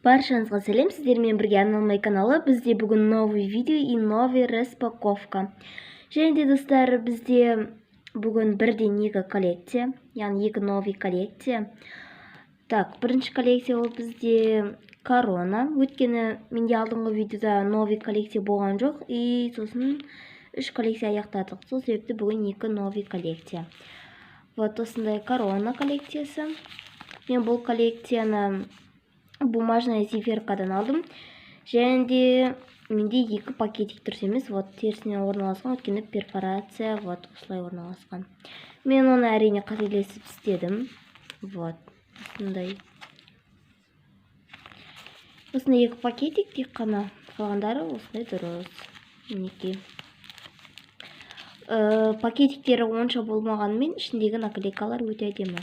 Баршаңызға сәлем, сіздермен бірге Анна каналы. Бізде бүгін новый видео и новый распаковка. Және де достар, бізде бүгін бірден екі коллекция, яғни екі новый коллекция. Так, бірінші коллекция ол бізде корона. Өткені менде алдыңғы видеода новый коллекция болған жоқ, и сосын үш коллекция аяқтадық. Сол себепті бүгін екі новый коллекция. Вот осындай корона коллекциясы. Мен бұл коллекцияны бумажная зефиркадан алдым. Және де менде екі пакетик дұрыс емес. Вот терісінен орналасқан, өткені перфорация, вот осылай орналасқан. Мен оны әрине қателесіп істедім. Вот осындай. Осындай екі пакетик тек қана, қалғандары осындай дұрыс. Мінекей. Пакетиктері онша болмағанымен ішіндегі наклейкалар өте әдемі.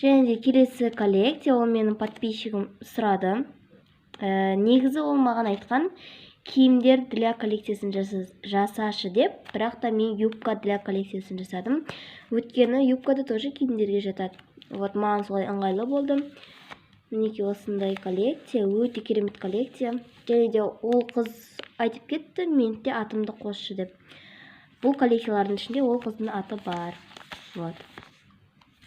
Және де келесі коллекция, ол менің подписчигім сұрады. Негізі ол маған айтқан киімдер для коллекциясын жасашы деп, бірақ та мен юбка для коллекциясын жасадым. Өткені юбкада тоже киімдерге жатады. Вот маған солай ыңғайлы болды. Мінекей осындай коллекция, өте керемет коллекция. Және де ол қыз айтып кетті, мен де атымды қосшы деп. Бұл коллекциялардың ішінде ол қыздың аты бар. Вот.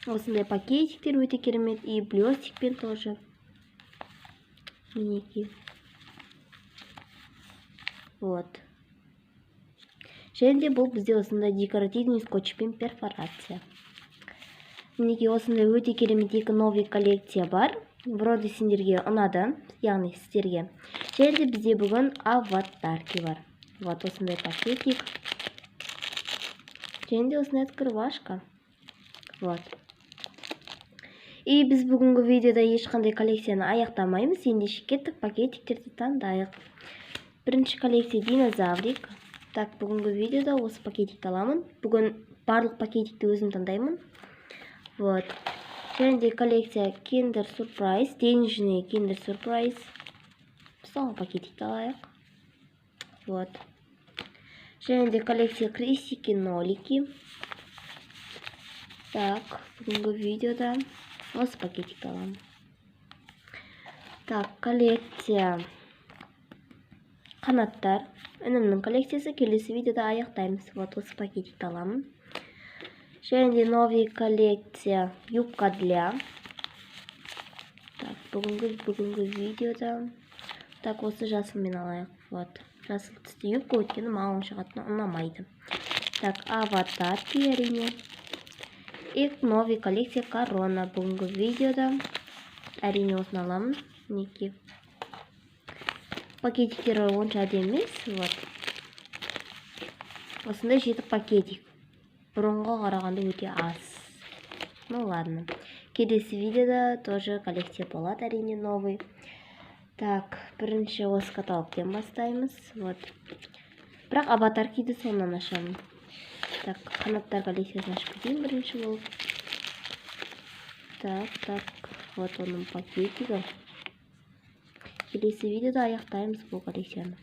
Осындай пакетиктер өте керемет, и блестикпен тоже. Мінекей. Вот. Және де бұл бізде осындай декоративный скотчпен перфорация. Мінекей осындай өте керемет екі новый коллекция бар. Вроде сендерге ұнады, яғни сіздерге. Және де бізде бүгін аватарки бар. Вот осындай пакетик. Және де осындай открывашка. Вот. И біз бүгінгі видеода ешқандай коллекцияны аяқтамаймыз. Ендеше кеттік пакетиктерді таңдайық. Бірінші коллекция динозаврик. Так, бүгінгі видеода осы пакетикті аламын. Бүгін барлық пакетикті өзім таңдаймын. Вот. Және де коллекция Kinder Surprise, денежный Kinder Surprise. Соңғы пакетикті алайық. Вот. Және де коллекция крестики-нолики. Так, бүгінгі видеода осы пакетикті аламын. Так, коллекция қанаттар. Інімнің коллекциясы, келесі видеода аяқтаймыз. Вот осы пакетикті аламын. Және де новый коллекция юбка для. Так, бүгінгі видеода. Так, осы жасылмен алайық. Вот. Жасыл түсті юбка, өткені маған шығатыны ұнамайды. Так, аватарки әрине. И новый коллекция корона. Бүгінгі видеода әрине осыны аламын. Мінекей. Пакетиктері онша әдемі емес. Вот. Осындай 7 пакетик. Бұрынға қарағанда өте аз. Ну ладно. Келесі видеода тоже коллекция болады әрине новый. Так, бірінші осы каталогтен бастаймыз. Вот. Бірақ аватаркиді соңынан ашамын. Так, қанаттар коллекциясын ашып кетейін бірінші болып. Так. Вот оның пакетигі. Келесі видеода аяқтаймыз бұл коллекцияны.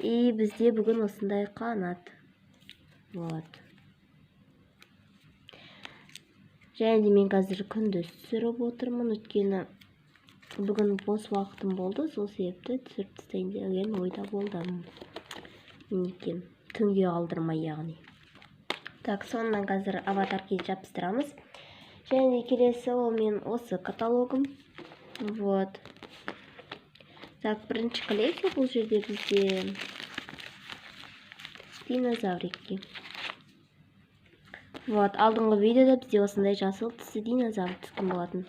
И бізде бүгін осындай қанат. Вот. Және де мен қазір күндіз түсіріп отырмын. Өткені бүгін бос уақытым болды. Сол себепті түсіріп тастайын деген ойда болдым. Мінекей. Түнге қалдырмай яғни. Так, соңынан қазір аватарки жабыстырамыз. Және де келесі ол мен осы каталогым. Вот. Так, бірінші коллекция бұл жерде бізде динозаврики. Вот, алдыңғы видеода бізде осындай жасыл түсті динозавр түскен болатын.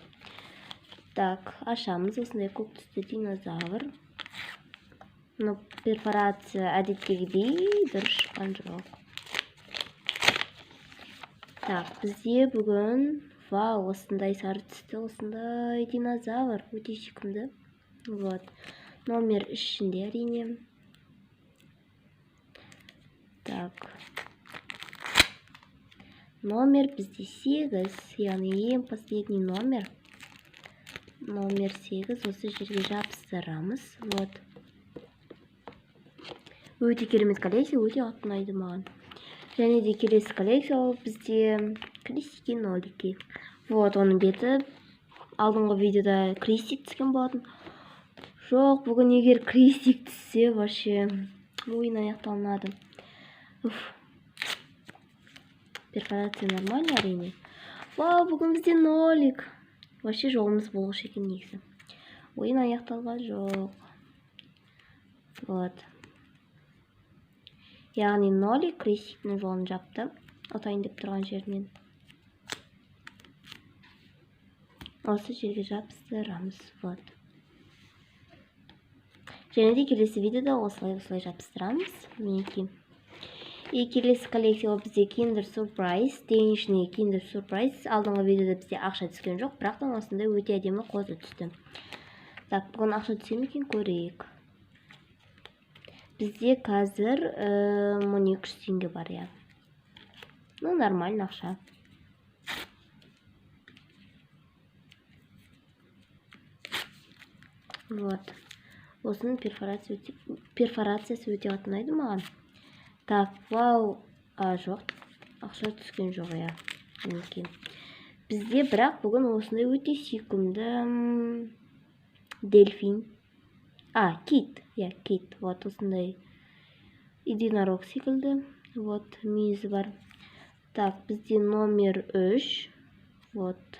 Так, ашамыз осындай көк түсті динозавр. Ну, перфорация әдеттегідей дұрыс шыққан жоқ. Так, бізде бүгін осындай сары түсті, осындай динозавр. Өте сүйкімді. Вот. Номер ішінде әрине. Так. Номер бізде 8, яғни ең последний номер. Номер 8, осы жерге жабыстырамыз. Вот. Өте керемет коллекция, өте қатты ұнайды маған. Және де келесі коллекция бізде Крестики нолики. Вот оның беті. Алдыңғы видеода крестик түскен болатын. Жоқ, бүгін егер крестик түссе, вообще ойын аяқталынады. Перфорация нормально әрине. Вау, бүгін бізде нолик. Вообще жолымыз болғыш екен негізі. Ойын аяқталған жоқ. Вот. Яғни нолик крестиктің жолын жапты. Отайын деп тұрған жерінен. Осы жерге жабыстырамыз. Вот. Және де келесі видеода осылай жабыстырамыз. Мінекей. И келесі коллекция бізде Kinder Surprise, денежный Kinder Surprise. Алдыңғы видеода бізде ақша түскен жоқ, бірақ та осындай өте әдемі қозы түсті. Так, бүгін ақша түскен екен, көрейік. Бізде қазір 1200 теңге бар, я. Ну, нормально ақша. Вот. Осының перфорациясы өте қатынайды маған. Так, вау. Жоқ. Ақша түскен жоқ, я. Бізде бірақ бүгін осындай өте сүйкімді дельфин. Кит. Я, кит. Вот осындай единорог секілді. Вот, мүйізі бар. Так, бізде номер 3. Вот.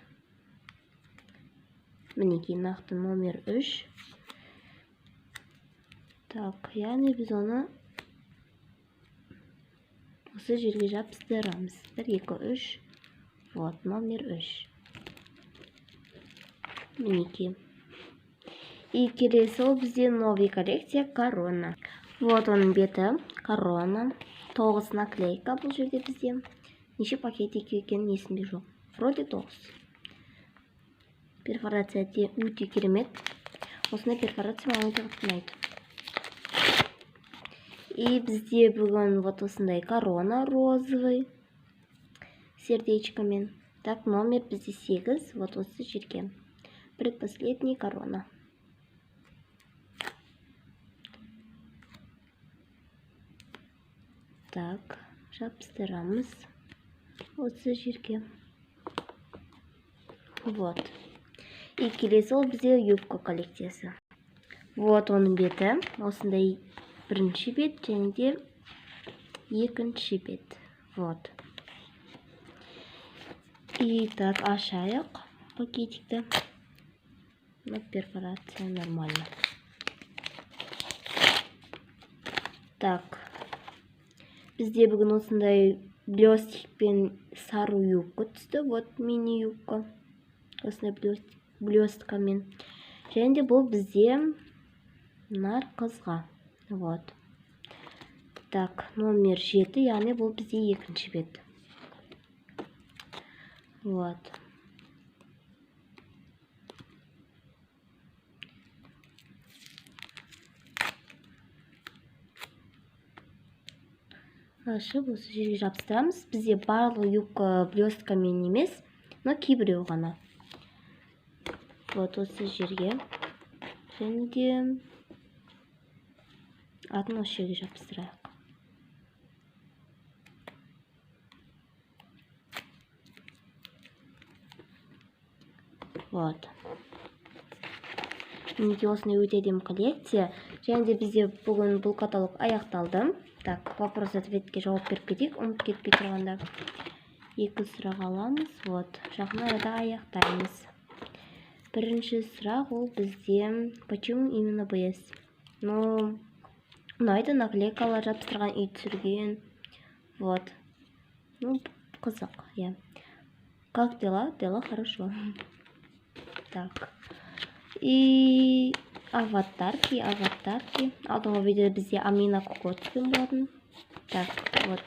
Мінекей, нақты номер 3. Так, яғни біз оны осы жерге жабыстырамыз. 1, 2, 3. Вот, номер 3. Мінекей. И келесі ол бізде новый коллекция корона. Вот оның беті. Корона. 9 наклейка бұл жерде бізде. Неше пакетик екен есімде жоқ. Вроде 9. Перфорация өте керемет. Осындай перфорация маған өте қатынайды. И бізде бүгін вот осындай корона розовый сердечкомен. Так, номер бізде 8. Вот осы жерге. Предпоследний корона. Так, жабыстырамыз осы жерге. Вот. И келесі ол бізде юбка коллекциясы. Вот оның беті. Осындай бірінші бет және де екінші бет. Вот. И так, ашайық пакетикті. Перфорация нормально. Так. Бізде бүгін осындай блестикпен сары юбка түсті. Вот мини юбка. Осындай блесткамен. Және де бұл бізде нар қызға. Вот. Так, номер 7, яғни бұл бізде екінші бет. Вот. Ашып, осы жерге жабыстырамыз. Бізде барлық юбка блесткамен емес, но кейбіреу ғана. Вот осы жерге. Және де атын осы жерге жабыстырайық. Вот. Мінекей осындай өте әдемі коллекция. Және де бізде бүгін бұл каталог аяқталды. Так, вопрос-ответке жауап беріп кетейік, ұмытып кетпей тұрғанда. 2 сұрақ аламыз. Вот, жақын арада аяқтаймыз. Бірінші сұрақ ол бізде почему именно BS? Ну, ұнайды, наклейкалар жабыстырған, үй түсірген. Вот. Ну, қызық, я. Как дела? Дела хорошо. Так. И аватарки. Алдыңғы видеода бізде Амина Коко түскен болатын. Так, вот.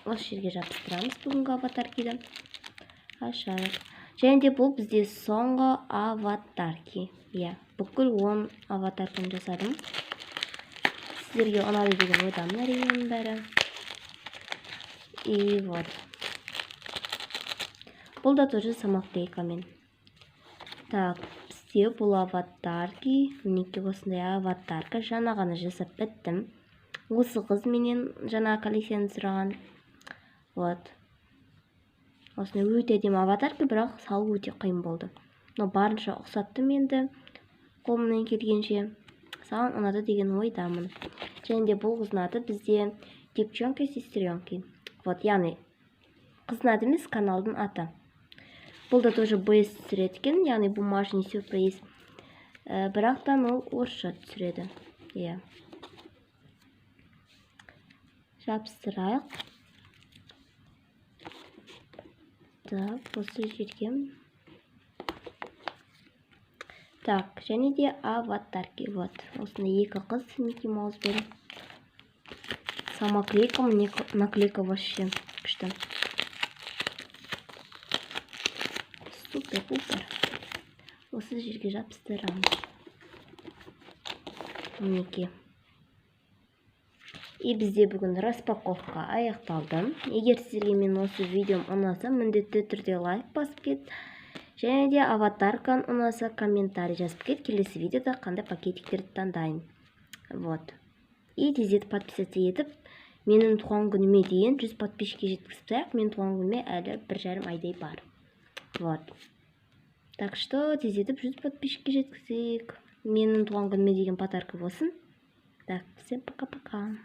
Осы жерге жабыстырамыз бүгінгі аватаркиді. Ашайық. Және де бұл бізде соңғы аватарки. Я, бүкіл 10 аватарканы жасадым. Сіздерге ұнады деген ойдамын әрине бәрі. И вот. Бұл да тоже самоклейкамен. Так, бізде бұл аватарки. Мінекей осындай аватарка. Жаңа ғана жасап біттім. Осы қыз менен жаңа коллекцияны сұраған. Вот. осындай өте әдемі аватарка, бірақ салу өте қиын болды. Но барынша ұқсаттым енді қолымнан келгенше. Саған ұнады деген ойдамын. Және де бұл қыздың аты бізде девчонки сестренки. Вот, яғни қыздың аты емес, каналдың аты. Бұл да тоже BS түсіреді екен, яғни бумажный сюрприз. Бірақтан ол орысша түсіреді. Иә. Жабыстырайық. Так, осы жерге. Так, және де аватарки. Вот, осындай екі қыз Микки Маузбен. Самоклейка, наклейка вообще күшті. Супер-пупер. Осы жерге жабыстырамыз. Мінекей. И бізде бүгін распаковка аяқталды. Егер сіздерге мен осы видеом ұнаса, міндетті түрде лайк басып кет. Және де аватаркан ұнаса, комментарий жазып кет. Келесі видеода қандай пакетиктерді таңдайын. Вот. И тездетіп подписаться етіп, менің туған күніме дейін 100 подписчикке жеткізіп таяқ. Менің туған күніме әлі 1,5 айдай бар. Вот. Так что тездетіп 100 подписчикке жеткізейік. Менің туған күніме деген подарка болсын. Так, всем пока-пока.